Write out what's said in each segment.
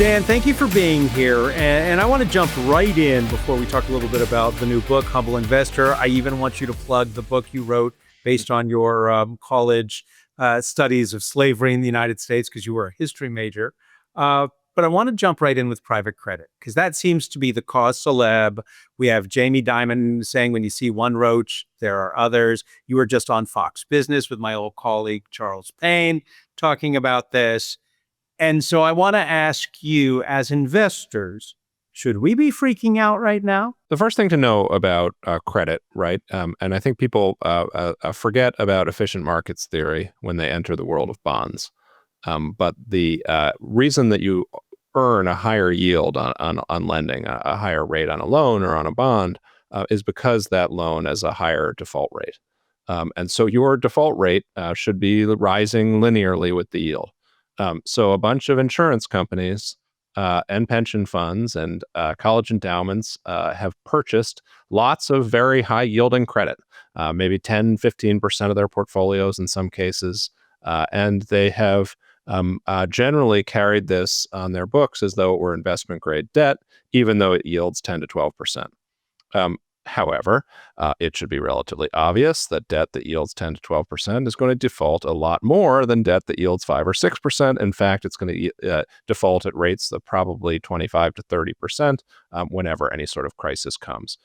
Dan, thank you for being here. And I want to jump right in before we talk a little bit about the new book, Humble Investor. I even want you to plug the book you wrote based on your college studies of slavery in the United States, because you were a history major. But I want to jump right in with private credit, because that seems to be the cause celeb. We have Jamie Dimon saying, when you see one roach, there are others. You were just on Fox Business with my old colleague, Charles Payne, talking about this. And so I want to ask you, as investors, should we be freaking out right now? The first thing to know about credit, right? And I think people forget about efficient markets theory when they enter the world of bonds. But the reason that you earn a higher yield on lending, a higher rate on a loan or on a bond, is because that loan has a higher default rate. And so your default rate should be rising linearly with the yield. So a bunch of insurance companies and pension funds and college endowments have purchased lots of very high yielding credit, maybe 10, 15% of their portfolios in some cases. And they have generally carried this on their books as though it were investment grade debt, even though it yields 10 to 12%. However, it should be relatively obvious that debt that yields 10 to 12% is going to default a lot more than debt that yields 5 or 6%. In fact, it's going to default at rates of probably 25 to 30% whenever any sort of crisis comes.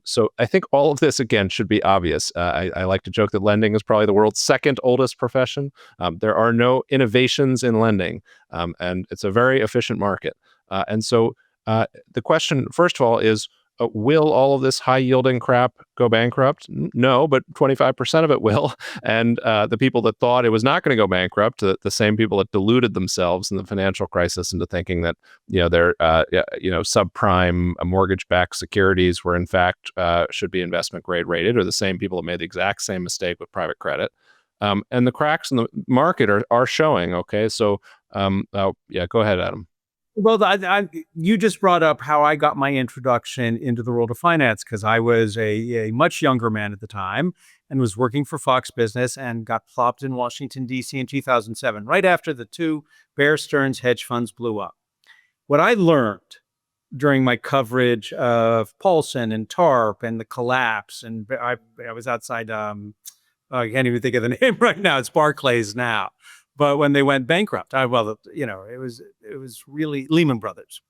So I think all of this, again, should be obvious. I like to joke that lending is probably the world's second oldest profession. There are no innovations in lending, and it's a very efficient market. And so the question, first of all, is, will all of this high-yielding crap go bankrupt? No, but 25% of it will. And the people that thought it was not going to go bankrupt, the same people that deluded themselves in the financial crisis into thinking that their subprime mortgage-backed securities were in fact should be investment grade rated, are the same people that made the exact same mistake with private credit. And the cracks in the market are showing. Okay, so go ahead, Adam. Well, you just brought up how I got my introduction into the world of finance, because I was a much younger man at the time and was working for Fox Business and got plopped in Washington, D.C. in 2007, right after the two Bear Stearns hedge funds blew up. What I learned during my coverage of Paulson and TARP and the collapse, and I was outside, I can't even think of the name right now, it's Barclays now. But when they went bankrupt, it was really Lehman Brothers.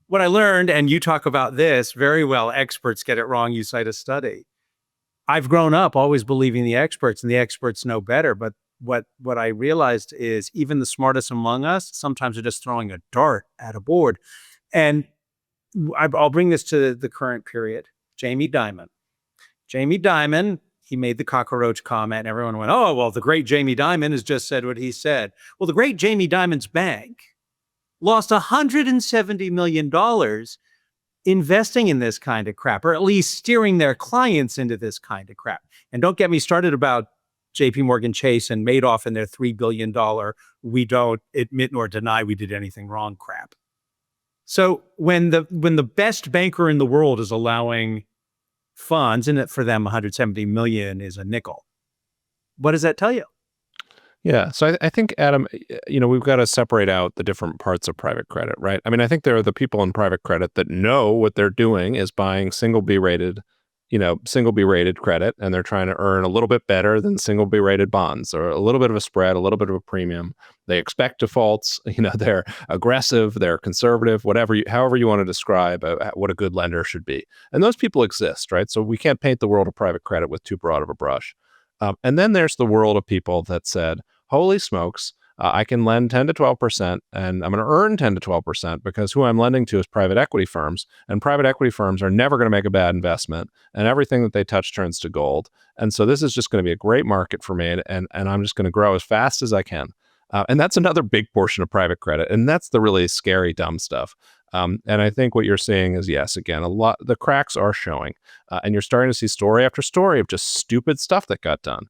What I learned, and you talk about this very well, experts get it wrong, you cite a study. I've grown up always believing the experts, and the experts know better. But what I realized is even the smartest among us sometimes are just throwing a dart at a board. And I'll bring this to the current period. Jamie Dimon, he made the cockroach comment, and everyone went, oh, well, the great Jamie Dimon has just said what he said. Well, the great Jamie Dimon's bank lost $170 million investing in this kind of crap, or at least steering their clients into this kind of crap. And don't get me started about JP Morgan Chase and Madoff and their $3 billion, we don't admit nor deny we did anything wrong crap. So when the best banker in the world is allowing funds, and for them, 170 million is a nickel. What does that tell you? Yeah. So I think, Adam, we've got to separate out the different parts of private credit, right? I mean, I think there are the people in private credit that know what they're doing is buying single B rated credit, and they're trying to earn a little bit better than single B rated bonds, or a little bit of a spread, a little bit of a premium. They expect defaults, they're aggressive, they're conservative, however you want to describe what a good lender should be. And those people exist, right? So we can't paint the world of private credit with too broad of a brush. And then there's the world of people that said, holy smokes, I can lend 10 to 12%, and I'm going to earn 10 to 12% because who I'm lending to is private equity firms, and private equity firms are never going to make a bad investment, and everything that they touch turns to gold. And so this is just going to be a great market for me, and I'm just going to grow as fast as I can. And that's another big portion of private credit, and that's the really scary, dumb stuff. And I think what you're seeing is, yes, again, the cracks are showing, and you're starting to see story after story of just stupid stuff that got done.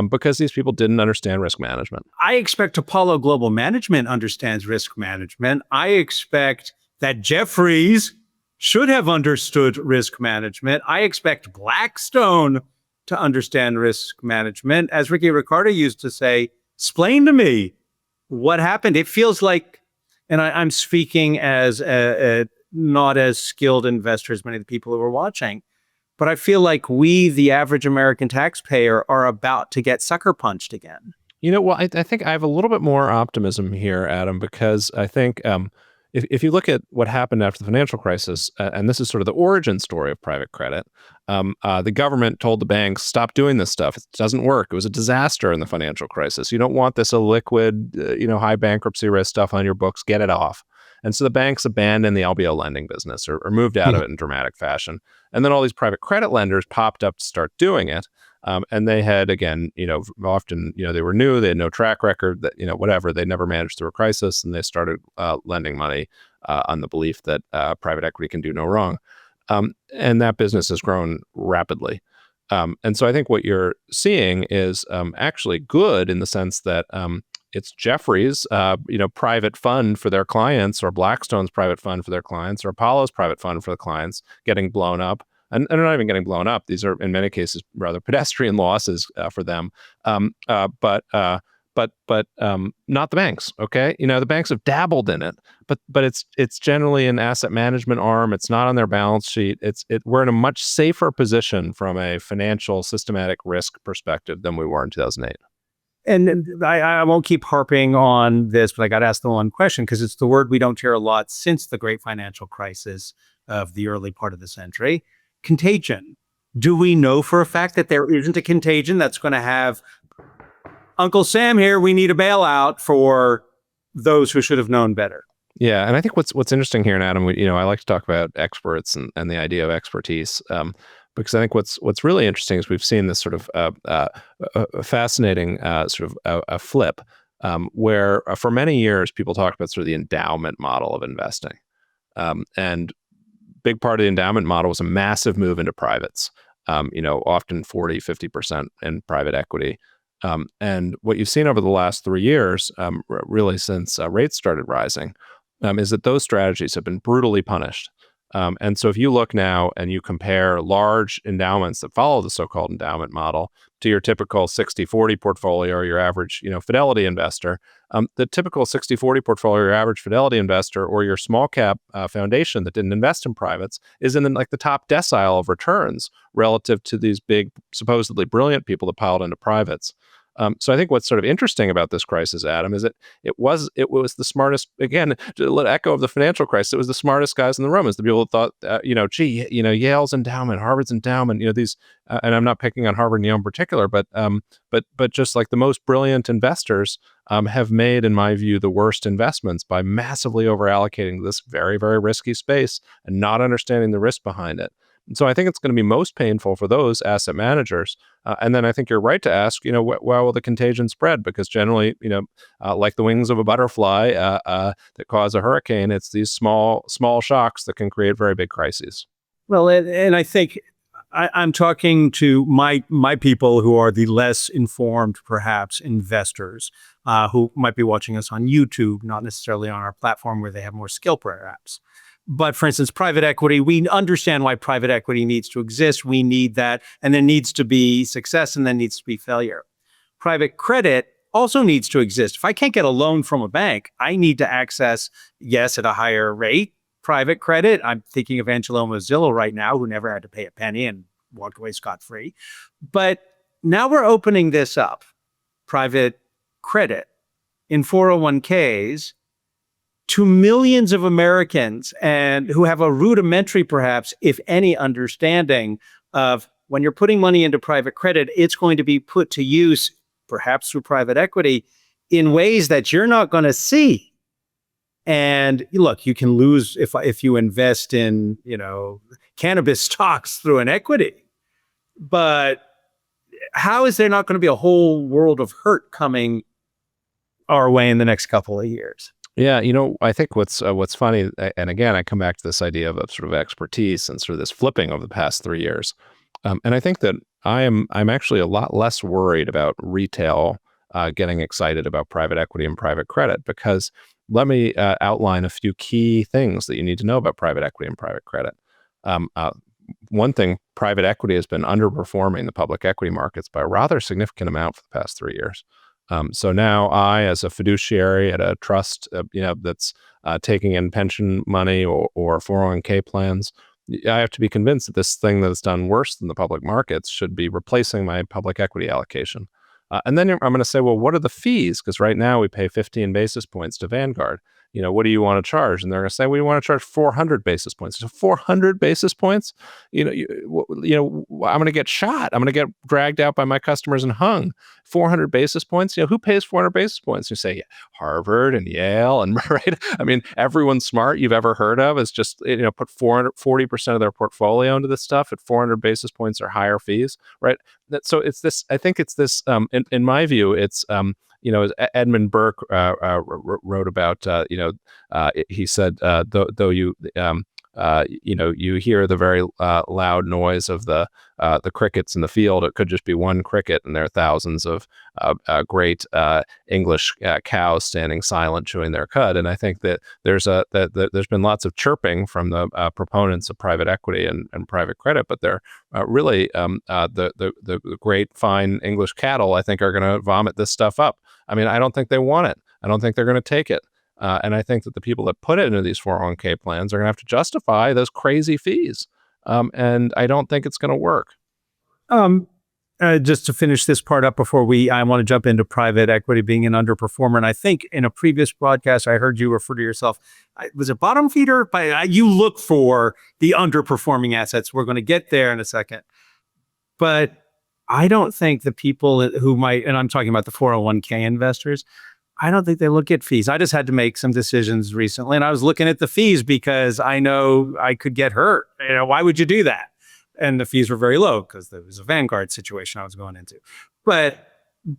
Because these people didn't understand risk management. I expect Apollo Global Management understands risk management. I expect that Jefferies should have understood risk management. I expect Blackstone to understand risk management. As Ricky Ricardo used to say, explain to me what happened. It feels like And I'm speaking as not as skilled investor as many of the people who are watching, but I feel like we, the average American taxpayer, are about to get sucker punched again. Well, I think I have a little bit more optimism here, Adam, because I think if you look at what happened after the financial crisis, and this is sort of the origin story of private credit, the government told the banks, stop doing this stuff. It doesn't work. It was a disaster in the financial crisis. You don't want this illiquid, high bankruptcy risk stuff on your books. Get it off. And so the banks abandoned the LBO lending business or moved out of it in dramatic fashion. And then all these private credit lenders popped up to start doing it. And they had, again, often, they were new, they had no track record, that, whatever, they never managed through a crisis, and they started lending money on the belief that private equity can do no wrong. And that business has grown rapidly. And so I think what you're seeing is actually good in the sense that it's Jeffrey's, private fund for their clients, or Blackstone's private fund for their clients, or Apollo's private fund for the clients getting blown up. And they're not even getting blown up. These are, in many cases, rather pedestrian losses for them. But not the banks. Okay, the banks have dabbled in it, but it's generally an asset management arm. It's not on their balance sheet. We're in a much safer position from a financial systematic risk perspective than we were in 2008. And I won't keep harping on this, but I got to ask the one question because it's the word we don't hear a lot since the great financial crisis of the early part of the century. Contagion. Do we know for a fact that there isn't a contagion that's going to have Uncle Sam here? We need a bailout for those who should have known better. Yeah, and I think what's interesting here, and Adam, I like to talk about experts and the idea of expertise, because I think what's really interesting is we've seen this sort of fascinating sort of a flip where for many years people talked about sort of the endowment model of investing, and big part of the endowment model was a massive move into privates, often 40, 50% in private equity. And what you've seen over the last 3 years, really since rates started rising, is that those strategies have been brutally punished. And so if you look now and you compare large endowments that follow the so-called endowment model to your typical 60-40 portfolio or your average, Fidelity investor, the typical 60-40 portfolio, your average Fidelity investor, or your small cap foundation that didn't invest in privates is in the top decile of returns relative to these big, supposedly brilliant people that piled into privates. So I think what's sort of interesting about this crisis, Adam, is that it was the smartest, again, to let echo of the financial crisis, it was the smartest guys in the room. It's the people who thought, Yale's endowment, Harvard's endowment, these, and I'm not picking on Harvard and Yale in particular, but just like the most brilliant investors have made, in my view, the worst investments by massively over allocating this very, very risky space and not understanding the risk behind it. And so I think it's going to be most painful for those asset managers. And then I think you're right to ask, where will the contagion spread? Because generally, like the wings of a butterfly that cause a hurricane, it's these small shocks that can create very big crises. Well, and I think I'm talking to my people who are the less informed, perhaps, investors who might be watching us on YouTube, not necessarily on our platform where they have more skill, perhaps. But for instance, private equity, we understand why private equity needs to exist. We need that. And there needs to be success and then needs to be failure. Private credit also needs to exist. If I can't get a loan from a bank, I need to access, yes, at a higher rate, private credit. I'm thinking of Angelo Mozillo right now, who never had to pay a penny and walked away scot-free. But now we're opening this up, private credit in 401ks, to millions of Americans and who have a rudimentary, perhaps, if any, understanding of when you're putting money into private credit, it's going to be put to use, perhaps through private equity, in ways that you're not going to see. And look, you can lose if you invest in, cannabis stocks through an equity. But how is there not going to be a whole world of hurt coming our way in the next couple of years? Yeah, I think what's funny, and again, I come back to this idea of sort of expertise and sort of this flipping over the past 3 years, and I think that I'm actually a lot less worried about retail getting excited about private equity and private credit, because let me outline a few key things that you need to know about private equity and private credit. One thing, private equity has been underperforming the public equity markets by a rather significant amount for the past 3 years. So now I, as a fiduciary at a trust, that's taking in pension money or 401k plans, I have to be convinced that this thing that's done worse than the public markets should be replacing my public equity allocation. And then I'm going to say, well, what are the fees? Because right now we pay 15 basis points to Vanguard. What do you want to charge? And they're going to say, we want to charge 400 basis points. So 400 basis points, I'm going to get shot. I'm going to get dragged out by my customers and hung. 400 basis points. Who pays 400 basis points? You say, yeah, Harvard and Yale, and right. I mean, everyone smart you've ever heard of is just put 40% of their portfolio into this stuff at 400 basis points or higher fees, right? So it's this. I think it's this. In my view, it's as Edmund Burke wrote about. He said, though you. You hear the very loud noise of the crickets in the field. It could just be one cricket, and there are thousands of great English cows standing silent, chewing their cud. And I think that there's been lots of chirping from the proponents of private equity and private credit, but they're really the great fine English cattle, I think, are going to vomit this stuff up. I mean, I don't think they want it. I don't think they're going to take it. And I think that the people that put it into these 401k plans are going to have to justify those crazy fees. And I don't think it's going to work. Just to finish this part up before I want to jump into private equity being an underperformer. And I think in a previous broadcast, I heard you refer to yourself, was it bottom feeder? You look for the underperforming assets. We're going to get there in a second. But I don't think the people who might, and I'm talking about the 401k investors, I don't think they look at fees. I just had to make some decisions recently, and I was looking at the fees because I know I could get hurt. Why would you do that? And the fees were very low because there was a Vanguard situation I was going into. But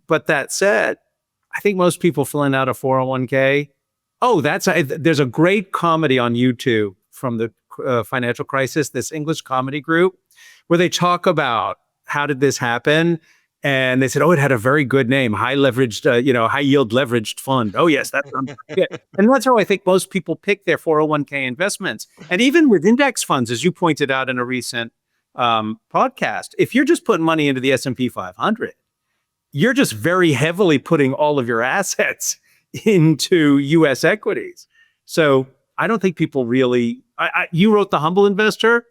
that said, I think most people filling out a 401k, there's a great comedy on YouTube from the financial crisis, this English comedy group, where they talk about how did this happen? And they said, it had a very good name, high leveraged, high yield leveraged fund. Oh, yes, that's good. And that's how I think most people pick their 401k investments. And even with index funds, as you pointed out in a recent podcast, if you're just putting money into the S&P 500, you're just very heavily putting all of your assets into U.S. equities. So I don't think people really, you wrote The Humble Investor.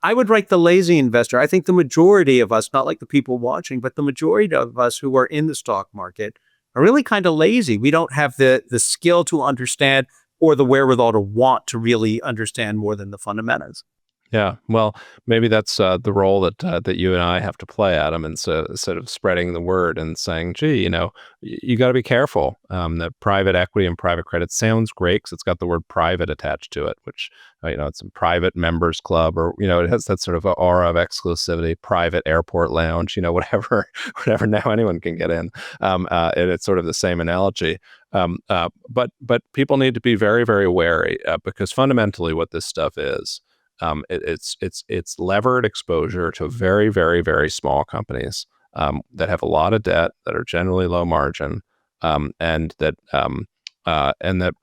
I would write The Lazy Investor. I think the majority of us, not like the people watching, but the majority of us who are in the stock market are really kind of lazy. We don't have the skill to understand or the wherewithal to want to really understand more than the fundamentals. Yeah, well, maybe that's the role that you and I have to play, Adam, and so sort of spreading the word and saying, gee, you got to be careful. That private equity and private credit sounds great because it's got the word private attached to it, which it's a private members club, or it has that sort of aura of exclusivity, private airport lounge, whatever now anyone can get in. And it's sort of the same analogy. But people need to be very, very wary because fundamentally what this stuff is. It's levered exposure to very, very, very small companies that have a lot of debt, that are generally low margin, and that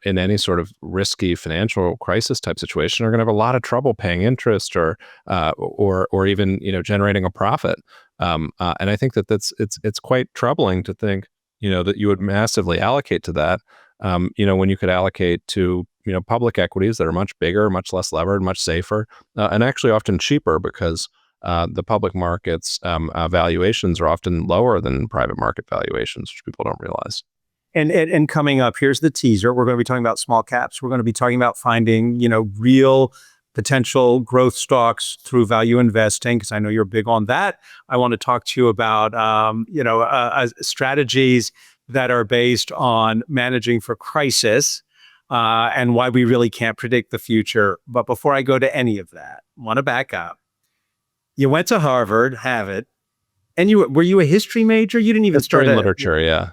in any sort of risky financial crisis type situation are going to have a lot of trouble paying interest or even generating a profit. And I think it's quite troubling to think that you would massively allocate to that. When you could allocate to public equities that are much bigger, much less levered, much safer, and actually often cheaper because the public markets valuations are often lower than private market valuations, which people don't realize. And coming up, here's the teaser. We're going to be talking about small caps. We're going to be talking about finding, real potential growth stocks through value investing, because I know you're big on that. I want to talk to you about, strategies that are based on managing for crisis and why we really can't predict the future. But before I go to any of that, I want to back up. You went to Harvard, and were you a history major? You didn't even start in literature. Yeah.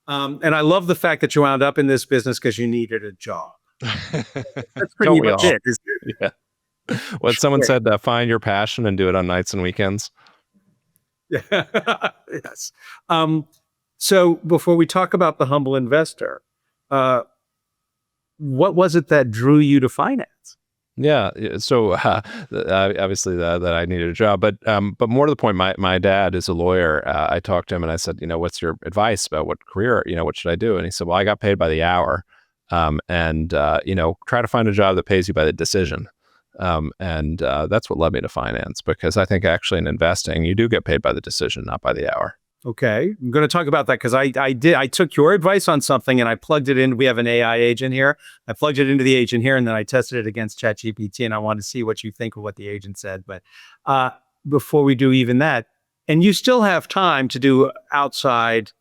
And I love the fact that you wound up in this business because you needed a job. That's pretty much it. Yeah. What someone said, find your passion and do it on nights and weekends. Yes. So before we talk about The Humble Investor, what was it that drew you to finance? Yeah. So obviously that I needed a job, but more to the point, my dad is a lawyer. I talked to him and I said, what's your advice about what career, what should I do? And he said, well, I got paid by the hour, and try to find a job that pays you by the decision. And that's what led me to finance, because I think actually in investing, you do get paid by the decision, not by the hour. Okay, I'm going to talk about that because I took your advice on something and I plugged it in. We have an AI agent here. I plugged it into the agent here, and then I tested it against ChatGPT, and I wanted to see what you think of what the agent said. But uh, before we do even that, and you still have time to do outside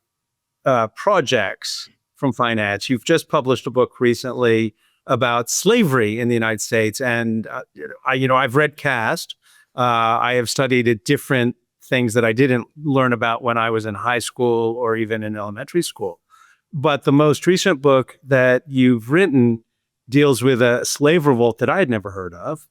projects from finance. You've just published a book recently about slavery in the United States, and I've read Caste. I have studied at different things that I didn't learn about when I was in high school or even in elementary school. But the most recent book that you've written deals with a slave revolt that I had never heard of,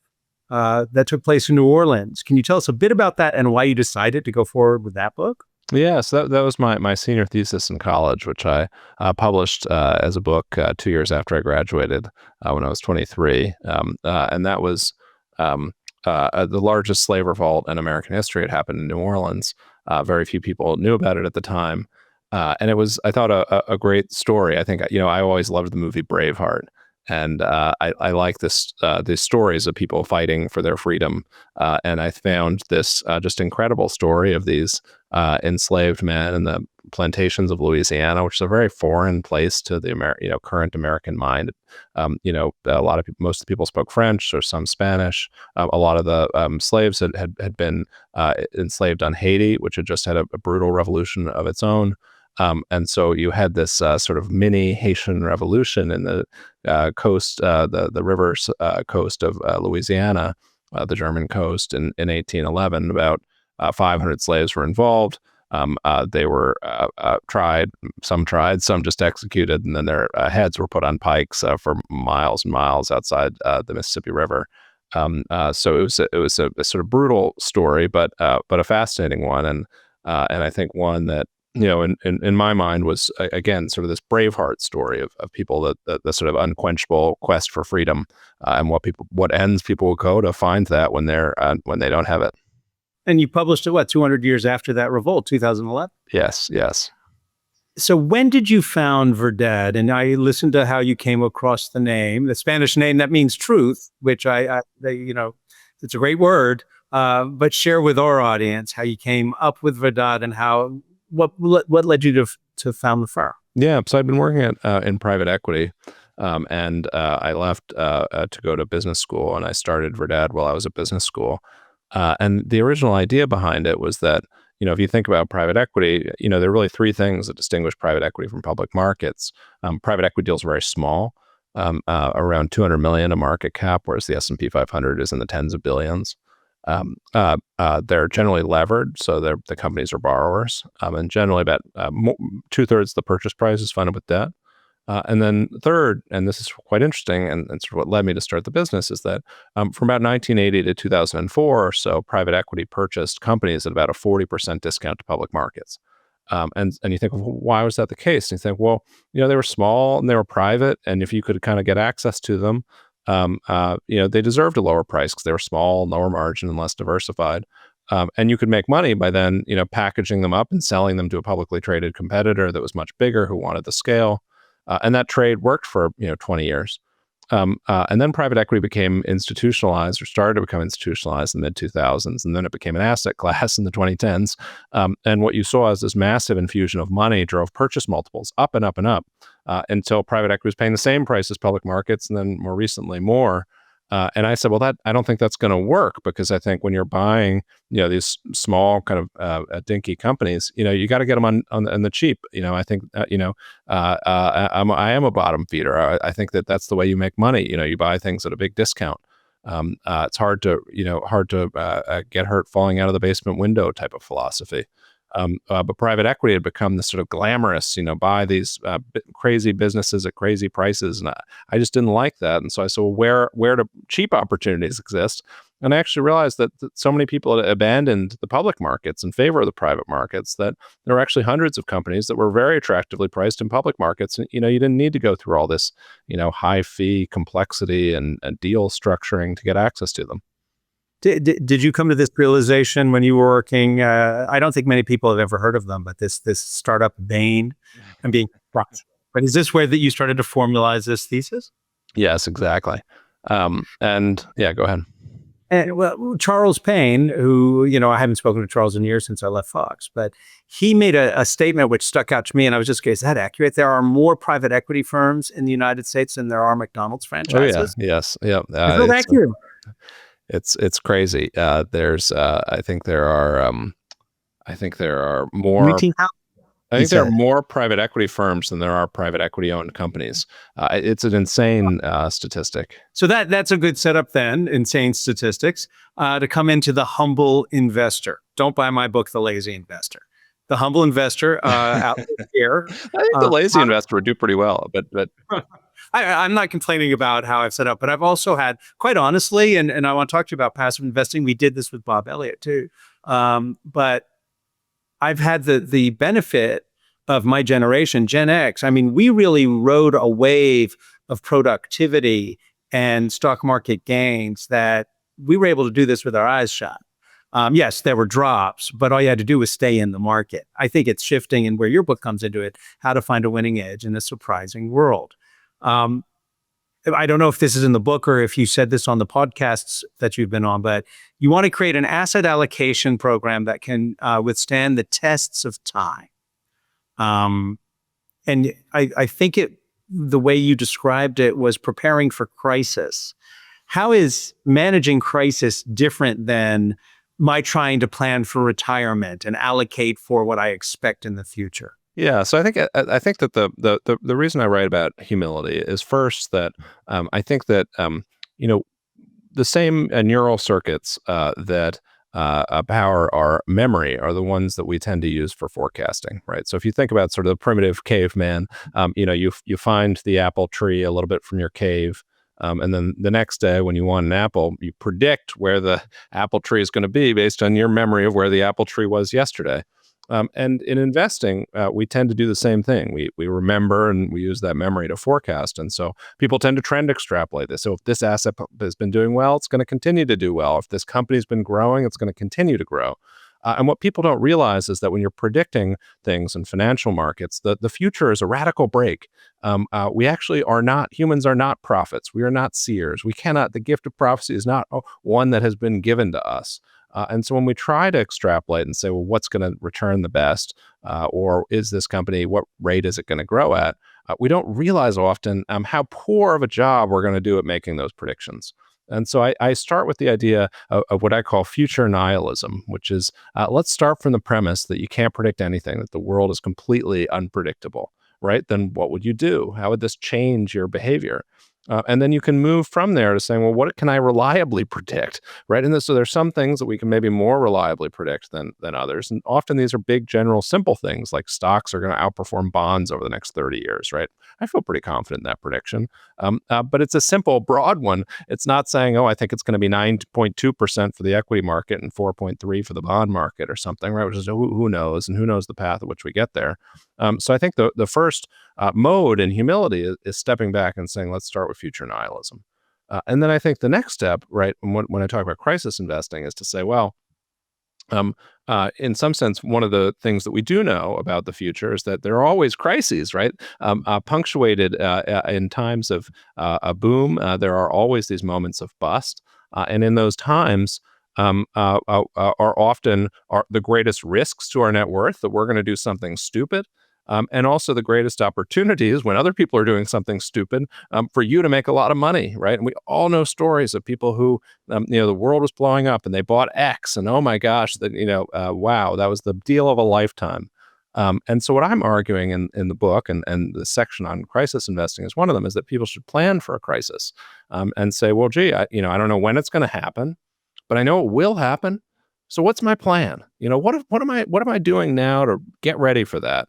that took place in New Orleans. Can you tell us a bit about that and why you decided to go forward with that book? Yeah, so that was my senior thesis in college, which I published as a book 2 years after I graduated when I was 23. And that was the largest slave revolt in American history. It happened in New Orleans. Very few people knew about it at the time. And it was, I thought, a great story. I think, I always loved the movie Braveheart. And I like these stories of people fighting for their freedom. And I found this just incredible story of these enslaved men in the plantations of Louisiana, which is a very foreign place to the current American mind. A lot of people, most of the people spoke French or some Spanish. A lot of the slaves had been enslaved on Haiti, which had just had a brutal revolution of its own. And so you had this sort of mini Haitian revolution in the the rivers coast of Louisiana, the German coast in 1811. About 500 slaves were involved. They were tried, some just executed, and then their heads were put on pikes for miles and miles outside the Mississippi River. So it was a sort of brutal story, but a fascinating one, and I think one that in my mind was again sort of this Braveheart story of people that the sort of unquenchable quest for freedom, and what ends people will go to find that when they don't have it. And you published it, what, 200 years after that revolt, 2011? Yes, yes. So when did you found Verdad? And I listened to how you came across the name, the Spanish name that means truth, which it's a great word. But share with our audience how you came up with Verdad and what led you to found the firm. Yeah, so I'd been working in private equity, and I left to go to business school, and I started Verdad while I was at business school. And the original idea behind it was that, if you think about private equity, there are really three things that distinguish private equity from public markets. Private equity deals are very small, around 200 million a market cap, whereas the S&P 500 is in the tens of billions. They're generally levered, so the companies are borrowers, and generally about 2/3 of the purchase price is funded with debt. And then third, and this is quite interesting, and sort of what led me to start the business, is that from about 1980 to 2004 or so, private equity purchased companies at about a 40% discount to public markets. And you think, well, why was that the case? And you think, well, they were small and they were private, and if you could kind of get access to them, they deserved a lower price because they were small, lower margin, and less diversified. And you could make money by then, packaging them up and selling them to a publicly traded competitor that was much bigger, who wanted the scale. And that trade worked for 20 years. And then private equity became institutionalized, or started to become institutionalized in the mid 2000s, and then it became an asset class in the 2010s. And what you saw as this massive infusion of money drove purchase multiples up and up and up, until private equity was paying the same price as public markets, and then more recently more. And I said, well, I don't think that's going to work, because I think when you're buying, these small kind of dinky companies, you got to get them on the cheap. I think, I am a bottom feeder. I think that's the way you make money. You buy things at a big discount. It's hard to get hurt falling out of the basement window type of philosophy. But private equity had become this sort of glamorous, buy these crazy businesses at crazy prices. And I just didn't like that. And so I said, well, where do cheap opportunities exist? And I actually realized that so many people had abandoned the public markets in favor of the private markets that there were actually hundreds of companies that were very attractively priced in public markets. And, you didn't need to go through all this, high fee complexity and deal structuring to get access to them. Did you come to this realization when you were working? I don't think many people have ever heard of them, but this startup Bain and being crushed. But is this where that you started to formalize this thesis? Yes, exactly. And yeah, go ahead. And well, Charles Payne, who, I haven't spoken to Charles in years since I left Fox, but he made a statement which stuck out to me. And I was just curious, is that accurate? There are more private equity firms in the United States than there are McDonald's franchises. Oh yeah, yes, yeah. I felt accurate. It's crazy. There's I think there are more. Reaching out. I think there are more private equity firms than there are private equity owned companies. It's an insane statistic. So that's a good setup then, insane statistics, to come into the humble investor. Don't buy my book, The Lazy Investor. The humble investor out here. I think the lazy investor would do pretty well, but I'm not complaining about how I've set up, but I've also had, quite honestly, and I want to talk to you about passive investing. We did this with Bob Elliott too. But I've had the benefit of my generation, Gen X. I mean, we really rode a wave of productivity and stock market gains that we were able to do this with our eyes shut. Yes, there were drops, but all you had to do was stay in the market. I think it's shifting, and where your book comes into it, how to find a winning edge in a surprising world. I don't know if this is in the book or if you said this on the podcasts that you've been on, but you want to create an asset allocation program that can withstand the tests of time. And I think the way you described it was preparing for crisis. How is managing crisis different than my trying to plan for retirement and allocate for what I expect in the future? Yeah, so I think that the reason I write about humility is first that I think that the same neural circuits that power our memory are the ones that we tend to use for forecasting, right? So if you think about sort of the primitive caveman, you find the apple tree a little bit from your cave. And then the next day when you want an apple, you predict where the apple tree is going to be based on your memory of where the apple tree was yesterday. And in investing, we tend to do the same thing. We remember and we use that memory to forecast. And so people tend to trend extrapolate this. So if this asset has been doing well, it's going to continue to do well. If this company's been growing, it's going to continue to grow. And what people don't realize is that when you're predicting things in financial markets, the future is a radical break. We actually are not, humans are not prophets. We are not seers. We cannot, the gift of prophecy is not one that has been given to us. And so when we try to extrapolate and say, well, what's going to return the best? Or is this company, what rate is it going to grow at? We don't realize often how poor of a job we're going to do at making those predictions. And so I start with the idea of what I call future nihilism, which is let's start from the premise that you can't predict anything, that the world is completely unpredictable, right? Then what would you do? How would this change your behavior? And then you can move from there to saying, well, what can I reliably predict, right? And so there's some things that we can maybe more reliably predict than others. And often these are big, general, simple things like stocks are going to outperform bonds over the next 30 years, right? I feel pretty confident in that prediction. But it's a simple, broad one. It's not saying, oh, I think it's going to be 9.2% for the equity market and 4.3% for the bond market or something, right? Which is who knows, and who knows the path at which we get there. So I think the first mode in humility is stepping back and saying, let's start with future nihilism. And then I think the next step, right, when I talk about crisis investing is to say, well, in some sense, one of the things that we do know about the future is that there are always crises, right? Punctuated in times of a boom, there are always these moments of bust. And in those times, are often the greatest risks to our net worth that we're going to do something stupid. And also the greatest opportunities when other people are doing something stupid for you to make a lot of money, right? And we all know stories of people who, the world was blowing up and they bought X and oh my gosh, wow, that was the deal of a lifetime. And so what I'm arguing in the book and the section on crisis investing is one of them is that people should plan for a crisis and say, well, gee, I don't know when it's going to happen, but I know it will happen. So what's my plan? What am I doing now to get ready for that?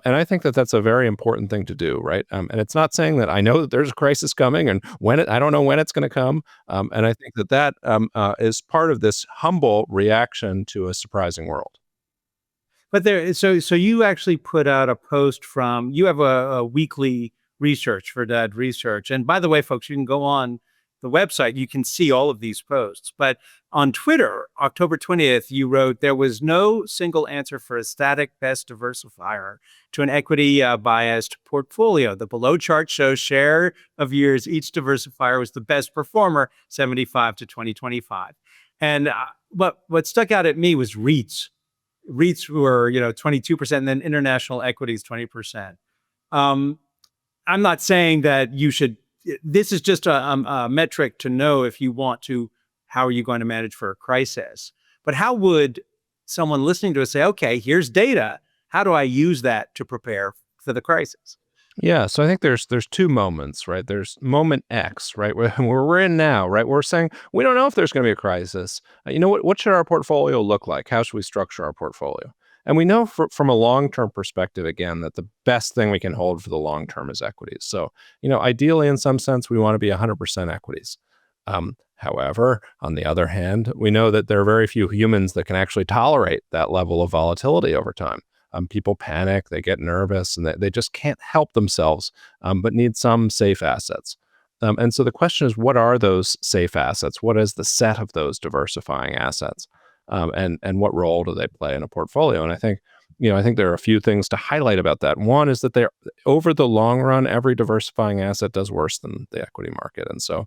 And I think that that's a very important thing to do, right? And it's not saying that I know that there's a crisis coming and I don't know when it's going to come. And I think that is part of this humble reaction to a surprising world. But so you actually put out a post from, you have a weekly research for Verdad Research. And by the way, folks, you can go on the website, you can see all of these posts. But on Twitter, October 20th, you wrote, there was no single answer for a static best diversifier to an equity biased portfolio. The below chart shows share of years each diversifier was the best performer, 75 to 2025. And what stuck out at me was REITs. REITs were, 22%, and then international equities, 20%. Um, I'm not saying that you should, this is just a metric to know if you want to, how are you going to manage for a crisis? But how would someone listening to us say, okay, here's data. How do I use that to prepare for the crisis? Yeah, so I think there's two moments, right? There's moment X, right, where we're in now, right? We're saying we don't know if there's going to be a crisis. What should our portfolio look like? How should we structure our portfolio? And we know from a long-term perspective, again, that the best thing we can hold for the long term is equities. So, ideally, in some sense, we want to be 100% equities. However, on the other hand, we know that there are very few humans that can actually tolerate that level of volatility over time. People panic, they get nervous, and they just can't help themselves, but need some safe assets. And so the question is, what are those safe assets? What is the set of those diversifying assets? And what role do they play in a portfolio? And I think there are a few things to highlight about that. One is that they're over the long run, every diversifying asset does worse than the equity market. And so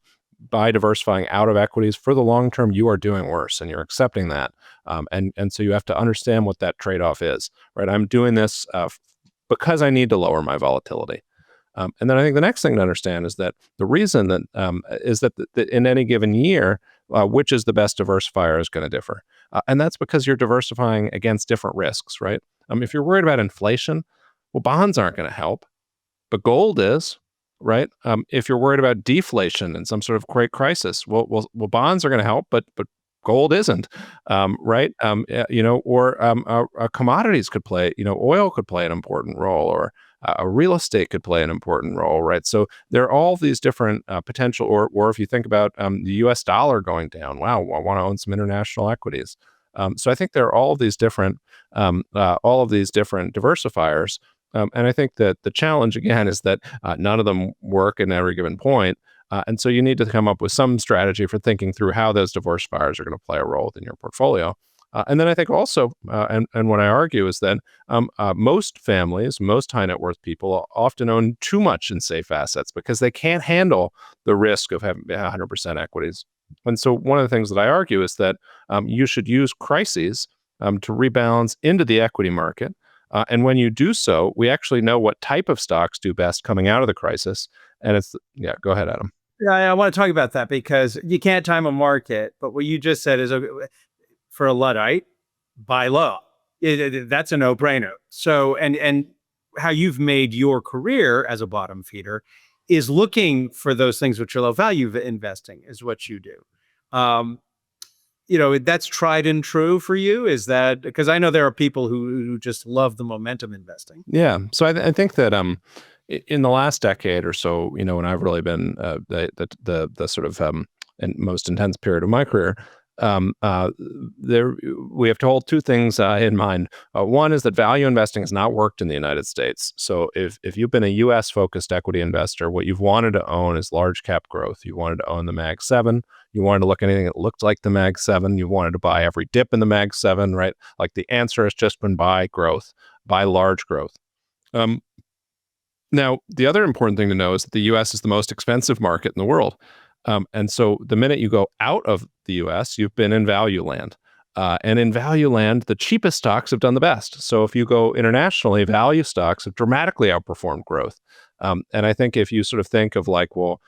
by diversifying out of equities for the long term, you are doing worse and you're accepting that. And so you have to understand what that trade-off is, right? I'm doing this because I need to lower my volatility. And then I think the next thing to understand is that the reason that that in any given year, which is the best diversifier is going to differ. And that's because you're diversifying against different risks, right? If you're worried about inflation, well, bonds aren't going to help, but gold is, right? If you're worried about deflation and some sort of great crisis, bonds are going to help, but gold isn't, right? Commodities could play, oil could play an important role, or real estate could play an important role, right? So there are all these different potential, or if you think about the U.S. dollar going down, wow, I want to own some international equities. So I think there are all of these different diversifiers. And I think that the challenge, again, is that none of them work at every given point. And so you need to come up with some strategy for thinking through how those diversifiers are going to play a role in your portfolio. And then I think also, and what I argue is that most families, most high net worth people often own too much in safe assets because they can't handle the risk of having 100% equities. And so one of the things that I argue is that you should use crises to rebalance into the equity market. And when you do so, we actually know what type of stocks do best coming out of the crisis. And go ahead, Adam. Yeah, I want to talk about that because you can't time a market. But what you just said is, for a Luddite, buy low. That's a no-brainer. So, and how you've made your career as a bottom feeder is looking for those things which are low value investing is what you do. That's tried and true for you. Is that because I know there are people who just love the momentum investing. Yeah. So I think that in the last decade or so, when I've really been the sort of and most intense period of my career, we have to hold two things in mind. One is that value investing has not worked in the United States. So if you've been a U.S. focused equity investor, what you've wanted to own is large cap growth. You wanted to own the Mag 7. You wanted to look at anything that looked like the Mag 7. You wanted to buy every dip in the Mag 7, right? Like the answer has just been buy growth, buy large growth. Now, the other important thing to know is that the U.S. is the most expensive market in the world. And so the minute you go out of the U.S., you've been in value land. And in value land, the cheapest stocks have done the best. So if you go internationally, value stocks have dramatically outperformed growth. And I think if you sort of think of like, well,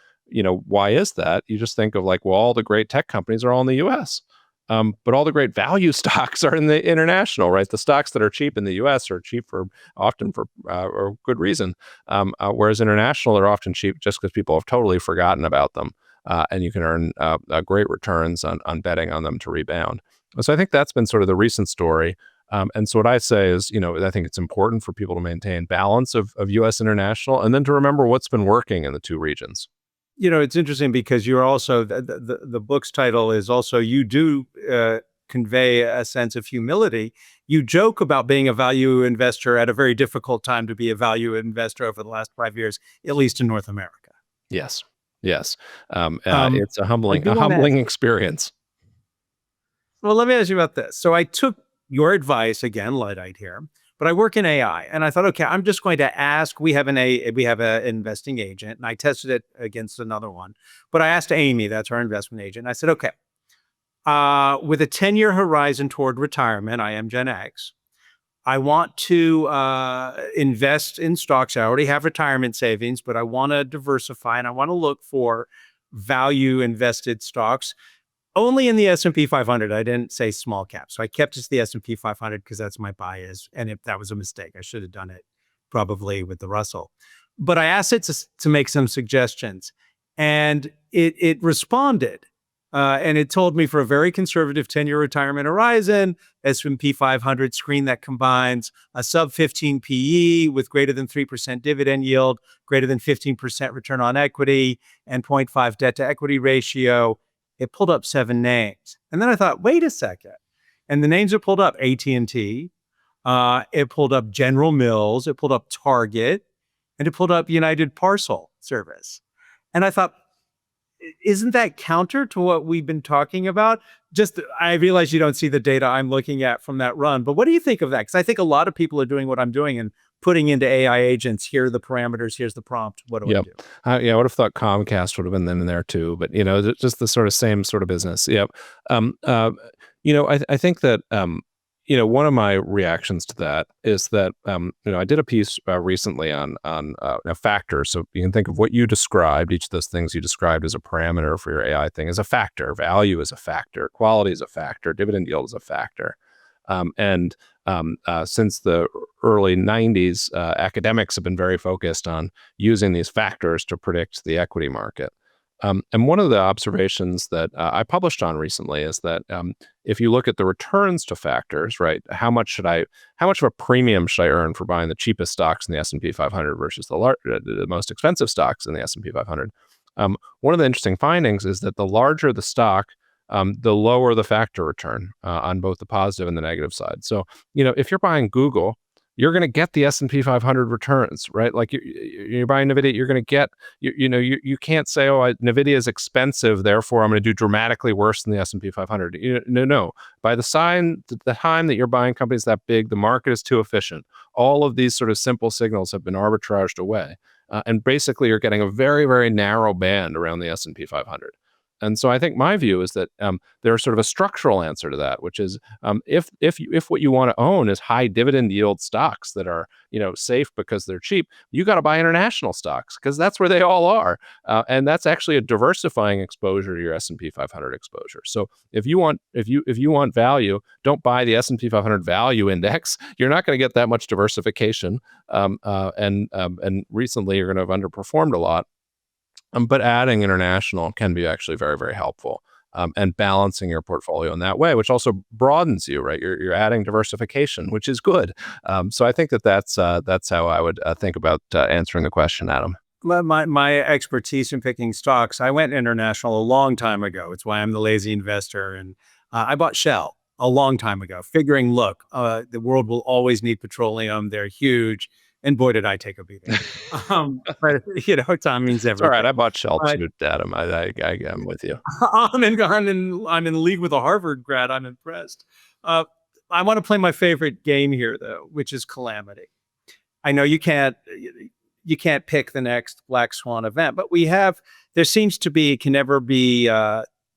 why is that? You just think of like, well, all the great tech companies are all in the U.S. But all the great value stocks are in the international, right? The stocks that are cheap in the U.S. are cheap often for or good reason, whereas international are often cheap just because people have totally forgotten about them, and you can earn great returns on betting on them to rebound. So I think that's been sort of the recent story. And so what I say is, I think it's important for people to maintain balance of U.S. international, and then to remember what's been working in the two regions. It's interesting because you're also the book's title is also you do convey a sense of humility. You joke about being a value investor at a very difficult time to be a value investor over the last 5 years, at least in North America. Yes, yes, Um, it's a I humbling do want to ask. experience. Well, let me ask you about this. So I took your advice again, Luddite here, but I work in AI, and I thought, okay, I'm just going to ask. We have an investing agent, and I tested it against another one, but I asked Amy, that's our investment agent. And I said, okay, with a 10-year horizon toward retirement, I am Gen X. I want to invest in stocks. I already have retirement savings, but I want to diversify and I want to look for value invested stocks only in the S&P 500. I didn't say small cap. So I kept just the S&P 500 because that's my bias. And if that was a mistake, I should have done it probably with the Russell. But I asked it to make some suggestions and it responded. And it told me for a very conservative 10-year retirement horizon, S&P 500 screen that combines a sub 15 PE with greater than 3% dividend yield, greater than 15% return on equity, and 0.5 debt to equity ratio. It pulled up 7 names. And then I thought, wait a second. And the names it pulled up, AT&T, it pulled up General Mills, it pulled up Target, and it pulled up United Parcel Service. And I thought, isn't that counter to what we've been talking about? Just, I realize you don't see the data I'm looking at from that run, but what do you think of that? Because I think a lot of people are doing what I'm doing and putting into AI agents, here are the parameters, here's the prompt, what do I Yep. do? Yeah, I would have thought Comcast would have been in there too, but just the sort of same sort of business. Yep. I think that one of my reactions to that is that I did a piece recently on factors. So you can think of what you described, each of those things you described as a parameter for your AI thing, as a factor. Value is a factor, quality is a factor, dividend yield is a factor. Since the early 90s, academics have been very focused on using these factors to predict the equity market. And one of the observations that I published on recently is that if you look at the returns to factors, right, how much of a premium should I earn for buying the cheapest stocks in the S&P 500 versus the most expensive stocks in the S&P 500? One of the interesting findings is that the larger the stock, the lower the factor return on both the positive and the negative side. So, if you're buying Google, you're going to get the S&P 500 returns, right? Like you're buying NVIDIA, you're going to get, you can't say, oh, NVIDIA is expensive, therefore I'm going to do dramatically worse than the S&P 500. No. By the time that you're buying companies that big, the market is too efficient. All of these sort of simple signals have been arbitraged away. And basically you're getting a very, very narrow band around the S&P 500. And so I think my view is that there's sort of a structural answer to that, which is if what you want to own is high dividend yield stocks that are safe because they're cheap, you got to buy international stocks because that's where they all are, and that's actually a diversifying exposure to your S&P 500 exposure. So if you want value, don't buy the S&P 500 value index. You're not going to get that much diversification, and recently you're going to have underperformed a lot. But adding international can be actually very, very helpful, and balancing your portfolio in that way, which also broadens you, right? You're adding diversification, which is good. So I think that's how I would think about answering the question, Adam. My expertise in picking stocks, I went international a long time ago. It's why I'm the lazy investor. And I bought Shell a long time ago, figuring, look, the world will always need petroleum. They're huge. And boy, did I take a beating. But time means It's all right. everything. I bought Shell But too, Adam. I'm with you. I'm in league with a Harvard grad. I'm impressed. I want to play my favorite game here, though, which is Calamity. I know you can't pick the next black swan event, but there seems to be, it can never be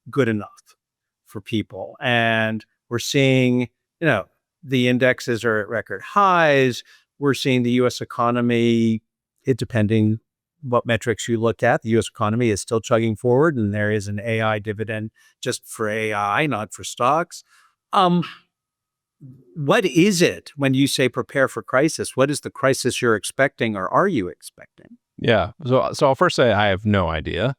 good enough for people. And we're seeing, the indexes are at record highs. We're seeing the U.S. economy, depending what metrics you look at, the U.S. economy is still chugging forward, and there is an AI dividend just for AI, not for stocks. What is it when you say prepare for crisis? What is the crisis you're expecting, or are you expecting? Yeah. So I'll first say I have no idea.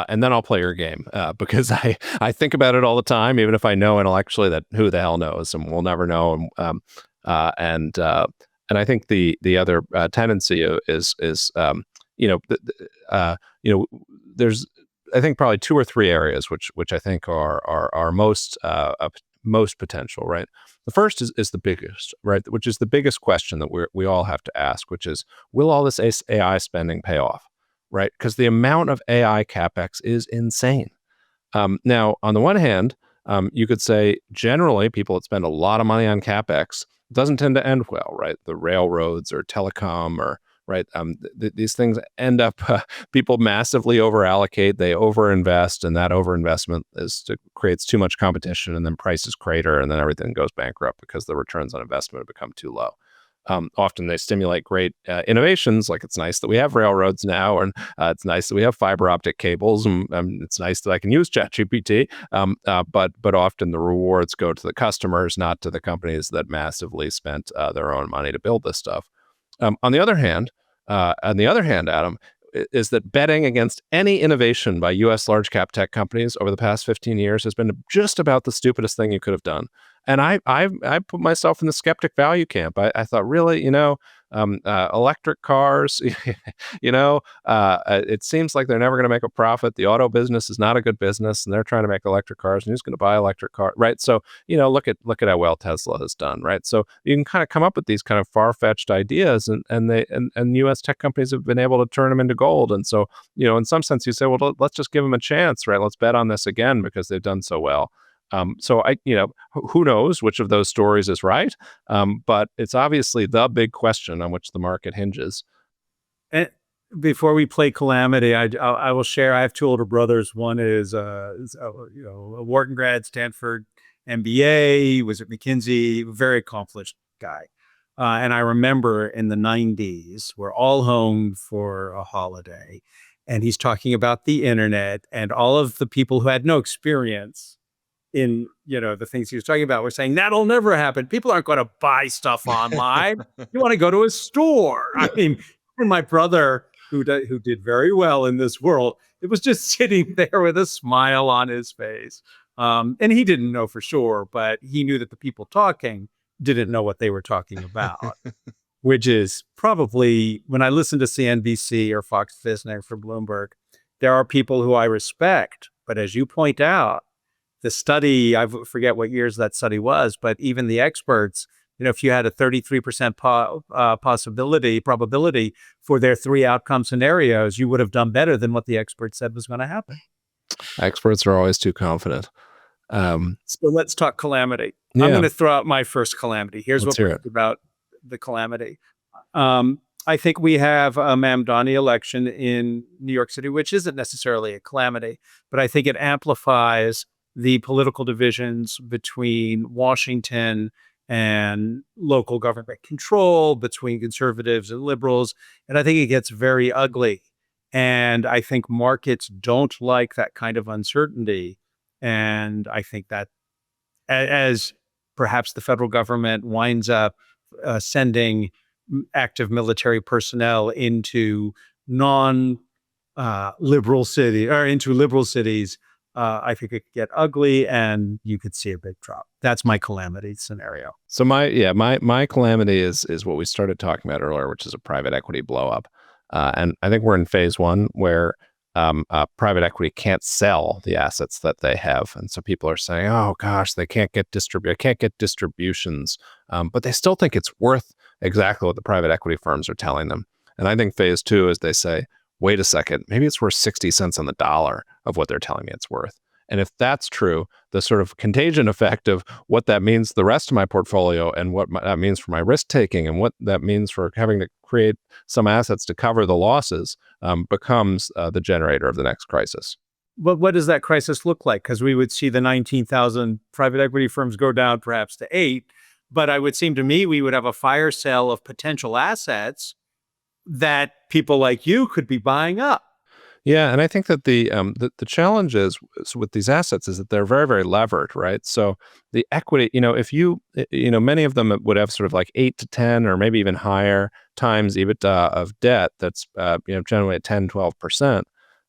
and then I'll play your game because I think about it all the time, even if I know intellectually that who the hell knows, and we'll never know. And I think the other tendency is there's I think probably two or three areas which I think are most potential, right? The first is the biggest, right? Which is the biggest question that we all have to ask, which is, will all this AI spending pay off, right? Because the amount of AI capex is insane. Now, on the one hand, you could say generally people that spend a lot of money on capex doesn't tend to end well, right? The railroads or telecom or right, these things end up people massively overallocate, they overinvest, and that overinvestment creates too much competition, and then prices crater, and then everything goes bankrupt because the returns on investment have become too low. Often they stimulate great innovations, like it's nice that we have railroads now, and it's nice that we have fiber optic cables, and it's nice that I can use ChatGPT. But often the rewards go to the customers, not to the companies that massively spent their own money to build this stuff. On the other hand, Adam, is that betting against any innovation by U.S. large cap tech companies over the past 15 years has been just about the stupidest thing you could have done. And I put myself in the skeptic value camp. I thought, really, electric cars, it seems like they're never going to make a profit. The auto business is not a good business, and they're trying to make electric cars. And who's going to buy electric car, right? So, look at how well Tesla has done, right? So you can kind of come up with these kind of far-fetched ideas, and U.S. tech companies have been able to turn them into gold. And so, in some sense, you say, well, let's just give them a chance, right? Let's bet on this again because they've done so well. So who knows which of those stories is right? But it's obviously the big question on which the market hinges. And before we play Calamity, I will share. I have two older brothers. One is a Wharton grad, Stanford MBA, was at McKinsey, very accomplished guy. And I remember in the 90s, we're all home for a holiday, and he's talking about the internet, and all of the people who had no experience in the things he was talking about were saying that'll never happen. People aren't going to buy stuff online. You want to go to a store. I mean, my brother who did very well in this world, it was just sitting there with a smile on his face, and he didn't know for sure, but he knew that the people talking didn't know what they were talking about. Which is probably, when I listen to CNBC or Fox Business or Bloomberg, there are people who I respect, but as you point out, the study, I forget what years that study was, but even the experts, if you had a 33% probability for their three outcome scenarios, you would have done better than what the experts said was going to happen. Experts are always too confident. So let's talk Calamity. Yeah. I'm going to throw out my first Calamity. Here's Let's what we think about the Calamity. I think we have a Mamdani election in New York City, which isn't necessarily a calamity, but I think it amplifies the political divisions between Washington and local government control, between conservatives and liberals. And I think it gets very ugly. And I think markets don't like that kind of uncertainty. And I think that as perhaps the federal government winds up sending active military personnel into liberal cities, I think it could get ugly, and you could see a big drop. That's my calamity scenario. So my calamity is what we started talking about earlier, which is a private equity blow up, and I think we're in phase one where private equity can't sell the assets that they have, and so people are saying, "Oh gosh, they can't get distributions," but they still think it's worth exactly what the private equity firms are telling them. And I think phase two is they say, wait a second, maybe it's worth 60 cents on the dollar of what they're telling me it's worth. And if that's true, the sort of contagion effect of what that means to the rest of my portfolio and what that means for my risk taking and what that means for having to create some assets to cover the losses becomes the generator of the next crisis. But what does that crisis look like? Because we would see the 19,000 private equity firms go down perhaps to 8. But it would seem to me we would have a fire sale of potential assets that people like you could be buying up. Yeah, and I think that the challenge is with these assets is that they're very, very levered, right? So the equity, if many of them would have sort of like 8 to 10 or maybe even higher times EBITDA of debt that's generally at 10, 12%.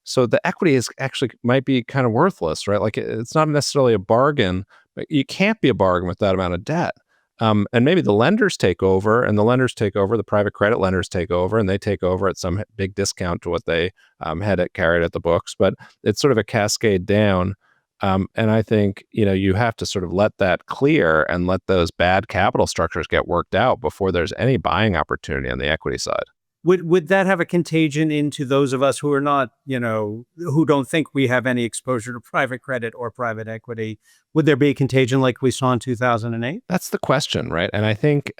So the equity is actually might be kind of worthless, right? Like it's not necessarily a bargain, but you can't be a bargain with that amount of debt. And maybe the lenders take over, and the private credit lenders take over, and they take over at some big discount to what they had it carried at the books. But it's sort of a cascade down. And I think, you have to sort of let that clear and let those bad capital structures get worked out before there's any buying opportunity on the equity side. Would that have a contagion into those of us who are not, who don't think we have any exposure to private credit or private equity? Would there be a contagion like we saw in 2008? That's the question, right? And I think,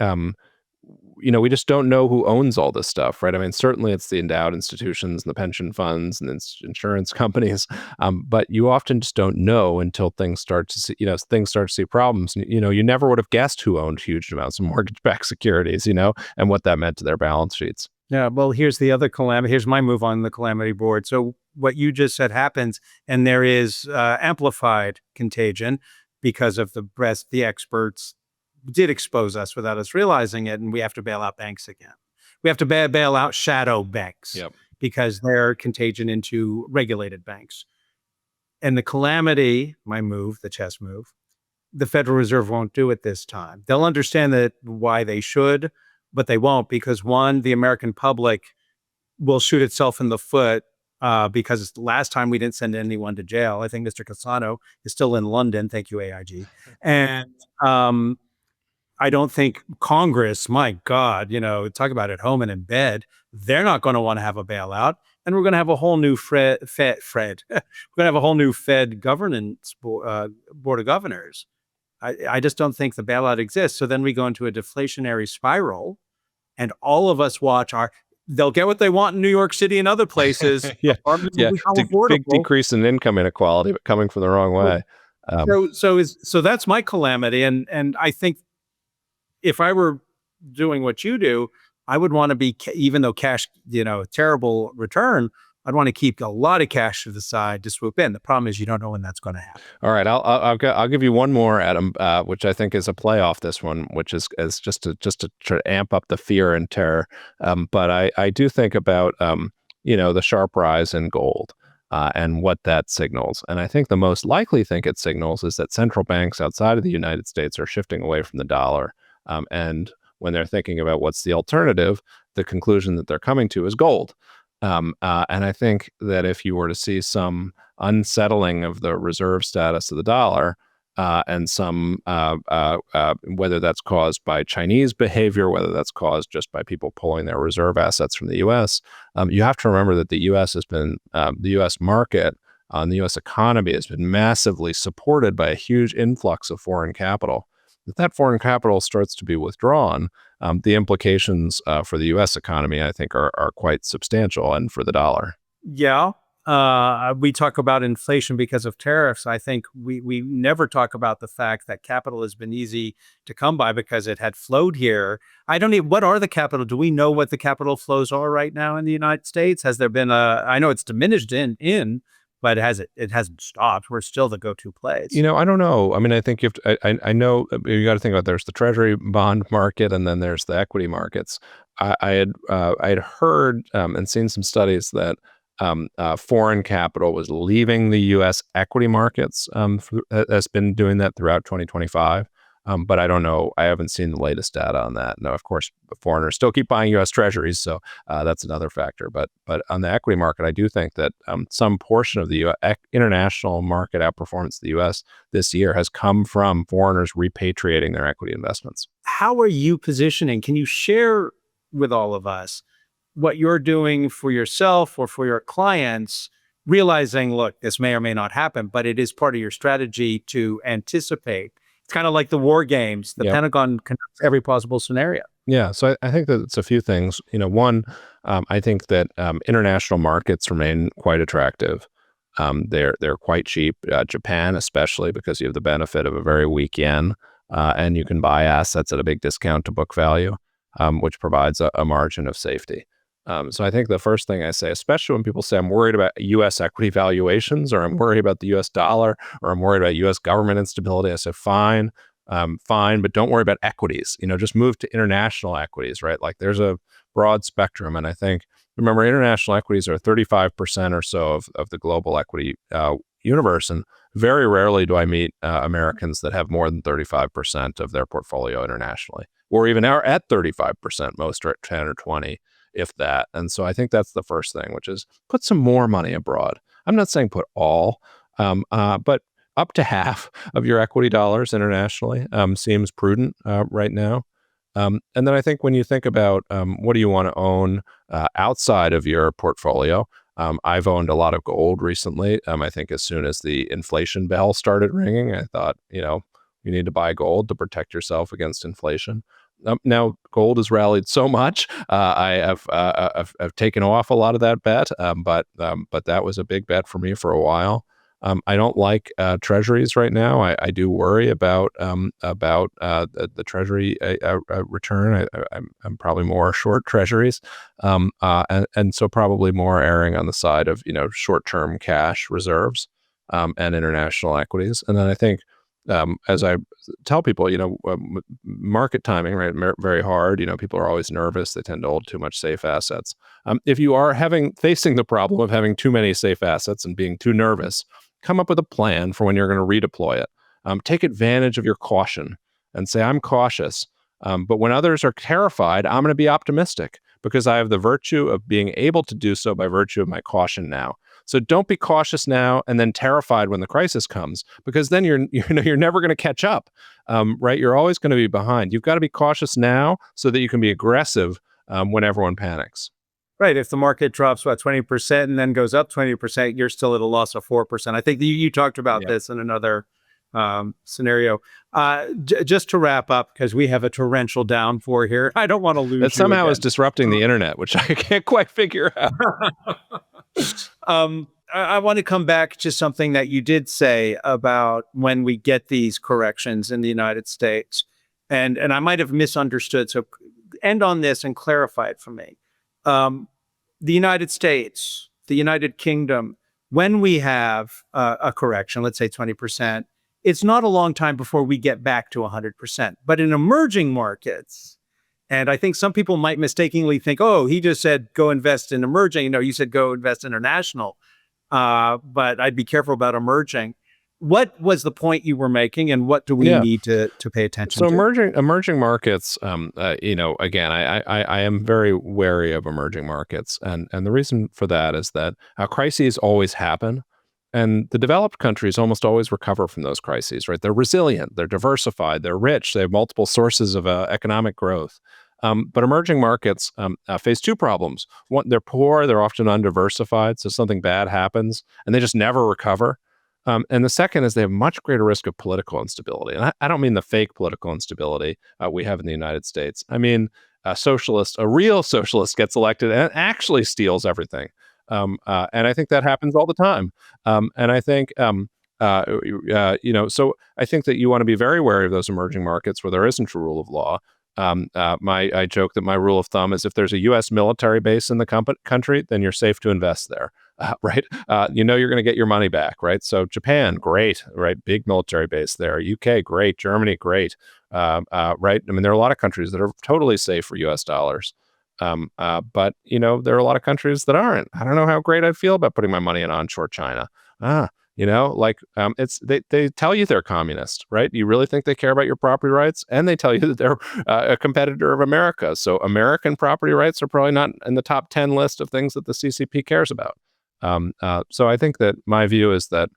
we just don't know who owns all this stuff, right? I mean, certainly it's the endowed institutions and the pension funds and insurance companies, but you often just don't know until things start to see problems. You never would have guessed who owned huge amounts of mortgage-backed securities, and what that meant to their balance sheets. Yeah, well, here's the other calamity. Here's my move on the calamity board. So what you just said happens, and there is amplified contagion because of the experts did expose us without us realizing it, and we have to bail out banks again. We have to bail out shadow banks. Yep. Because they're contagion into regulated banks. And the calamity, my move, the chess move, the Federal Reserve won't do it this time. They'll understand that why they should, but they won't, because one, the American public will shoot itself in the foot because last time we didn't send anyone to jail. I think Mr. Cassano is still in London. Thank you, AIG. And I don't think Congress, my God, talk about at home and in bed, they're not going to want to have a bailout. And we're going to have a whole new Fed. We're going to have a whole new Fed governance board of governors. I just don't think the bailout exists. So then we go into a deflationary spiral, and all of us they'll get what they want in New York City and other places. Yeah. Big decrease in income inequality, but coming from the wrong way. So that's my calamity. And I think if I were doing what you do, I would want to be, even though cash, terrible return, I'd want to keep a lot of cash to the side to swoop in. The problem is you don't know when that's going to happen. All right, I'll give you one more, Adam, which I think is a play off this one, which is just to try to amp up the fear and terror. But I do think about the sharp rise in gold and what that signals. And I think the most likely thing it signals is that central banks outside of the United States are shifting away from the dollar. And when they're thinking about what's the alternative, the conclusion that they're coming to is gold. And I think that if you were to see some unsettling of the reserve status of the dollar, and some whether that's caused by Chinese behavior, whether that's caused just by people pulling their reserve assets from the U.S., you have to remember that the U.S. has been the U.S. market and the U.S. economy has been massively supported by a huge influx of foreign capital. If that foreign capital starts to be withdrawn, the implications for the U.S. economy, I think, are quite substantial, and for the dollar. Yeah. We talk about inflation because of tariffs. I think we never talk about the fact that capital has been easy to come by because it had flowed here. What are the capital? Do we know what the capital flows are right now in the United States? Has there been I know it's diminished but it hasn't stopped. We're still the go-to place. I don't know. I mean, I think I know you got to think about there's the treasury bond market and then there's the equity markets. I had heard and seen some studies that foreign capital was leaving the U.S. equity markets. Has been doing that throughout 2025. But I don't know. I haven't seen the latest data on that. No, of course, foreigners still keep buying U.S. treasuries, so that's another factor. But on the equity market, I do think that some portion of the international market outperformance of the U.S. this year has come from foreigners repatriating their equity investments. How are you positioning? Can you share with all of us what you're doing for yourself or for your clients, realizing, look, this may or may not happen, but it is part of your strategy to anticipate? It's kind of like the war games. The Pentagon conducts every possible scenario. Yeah, so I think that it's a few things. One, I think that international markets remain quite attractive. They're quite cheap. Japan, especially, because you have the benefit of a very weak yen, and you can buy assets at a big discount to book value, which provides a margin of safety. So I think the first thing I say, especially when people say I'm worried about U.S. equity valuations, or I'm worried about the U.S. dollar, or I'm worried about U.S. government instability, I say fine, but don't worry about equities. Just move to international equities, right? Like there's a broad spectrum, and I think Remember, international equities are 35% or so of the global equity universe, and very rarely do I meet Americans that have more than 35% of their portfolio internationally, or even are at 35%. Most are at 10 or 20, if that. And so I think that's the first thing, which is put some more money abroad. I'm not saying put all, but up to half of your equity dollars internationally seems prudent right now. And then I think when you think about what do you want to own outside of your portfolio, I've owned a lot of gold recently. I think as soon as the inflation bell started ringing, I thought, you need to buy gold to protect yourself against inflation. Now, gold has rallied so much. I have I've taken off a lot of that bet, but that was a big bet for me for a while. I don't like treasuries right now. I do worry about the treasury return. I'm probably more short treasuries, and so probably more erring on the side of short-term cash reserves and international equities. And then I think, as I tell people, market timing, right, very hard. People are always nervous. They tend to hold too much safe assets. If you are facing the problem of having too many safe assets and being too nervous, come up with a plan for when you're going to redeploy it. Take advantage of your caution and say, I'm cautious. But when others are terrified, I'm going to be optimistic because I have the virtue of being able to do so by virtue of my caution now. So don't be cautious now and then terrified when the crisis comes, because then you're never going to catch up, right? You're always going to be behind. You've got to be cautious now so that you can be aggressive when everyone panics. Right. If the market drops about 20% and then goes up 20%, you're still at a loss of 4%. I think you talked about this in another scenario. Just to wrap up, because we have a torrential downpour here. I don't want to lose. That somehow is disrupting the internet, which I can't quite figure out. I want to come back to something that you did say about when we get these corrections in the United States. And I might have misunderstood. So end on this and clarify it for me. The United States, the United Kingdom, when we have a correction, let's say 20%, it's not a long time before we get back to 100%. But in emerging markets, and I think some people might mistakenly think, oh, he just said go invest in emerging. You said go invest international. But I'd be careful about emerging. What was the point you were making, and what do we need to pay attention to? So emerging markets, again, I am very wary of emerging markets. And the reason for that is that crises always happen. And the developed countries almost always recover from those crises, right? They're resilient, they're diversified, they're rich, they have multiple sources of economic growth. But emerging markets face two problems. One, they're poor, they're often undiversified, so something bad happens, and they just never recover. And the second is they have much greater risk of political instability. And I don't mean the fake political instability we have in the United States. I mean a real socialist gets elected and actually steals everything. And I think that happens all the time. And I think, so I think that you want to be very wary of those emerging markets where there isn't a rule of law. I joke that my rule of thumb is if there's a U.S. military base in the country, then you're safe to invest there, right? You're going to get your money back, right? So Japan, great, right? Big military base there. UK, great. Germany, great, right? I mean, there are a lot of countries that are totally safe for U.S. dollars. But there are a lot of countries that aren't. I don't know how great I'd feel about putting my money in onshore China. They tell you they're communist, right? You really think they care about your property rights? And they tell you that they're a competitor of America. So American property rights are probably not in the top 10 list of things that the CCP cares about. So I think that my view is that,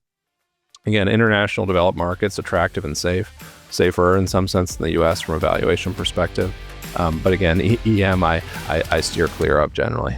again, international developed markets, attractive and safer in some sense than the U.S. from a valuation perspective. But again, EM, I steer clear of generally.